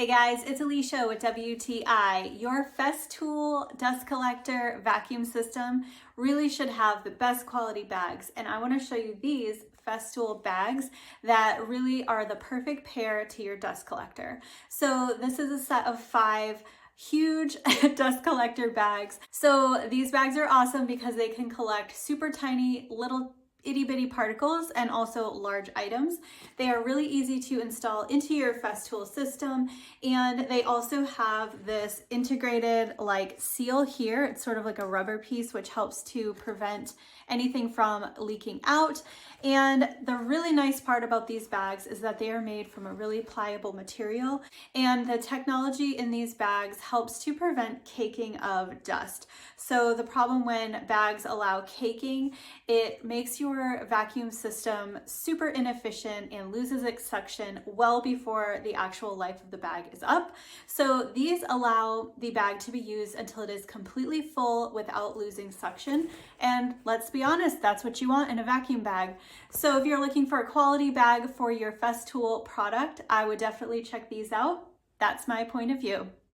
Hey guys, it's Alicia with WTI. Your Festool dust collector vacuum system really should have the best quality bags, and I want to show you these Festool bags that really are the perfect pair to your dust collector. So this is a set of 5 huge dust collector bags. So these bags are awesome because they can collect super tiny little itty bitty particles and also large items. They are really easy to install into your Festool system, and they also have this integrated like seal here. It's sort of like a rubber piece which helps to prevent anything from leaking out. And the really nice part about these bags is that they are made from a really pliable material, and the technology in these bags helps to prevent caking of dust. So the problem when bags allow caking, it makes your vacuum system super inefficient and loses its suction well before the actual life of the bag is up. So these allow the bag to be used until it is completely full without losing suction. And let's be honest, that's what you want in a vacuum bag. So if you're looking for a quality bag for your Festool product, I would definitely check these out. That's my point of view.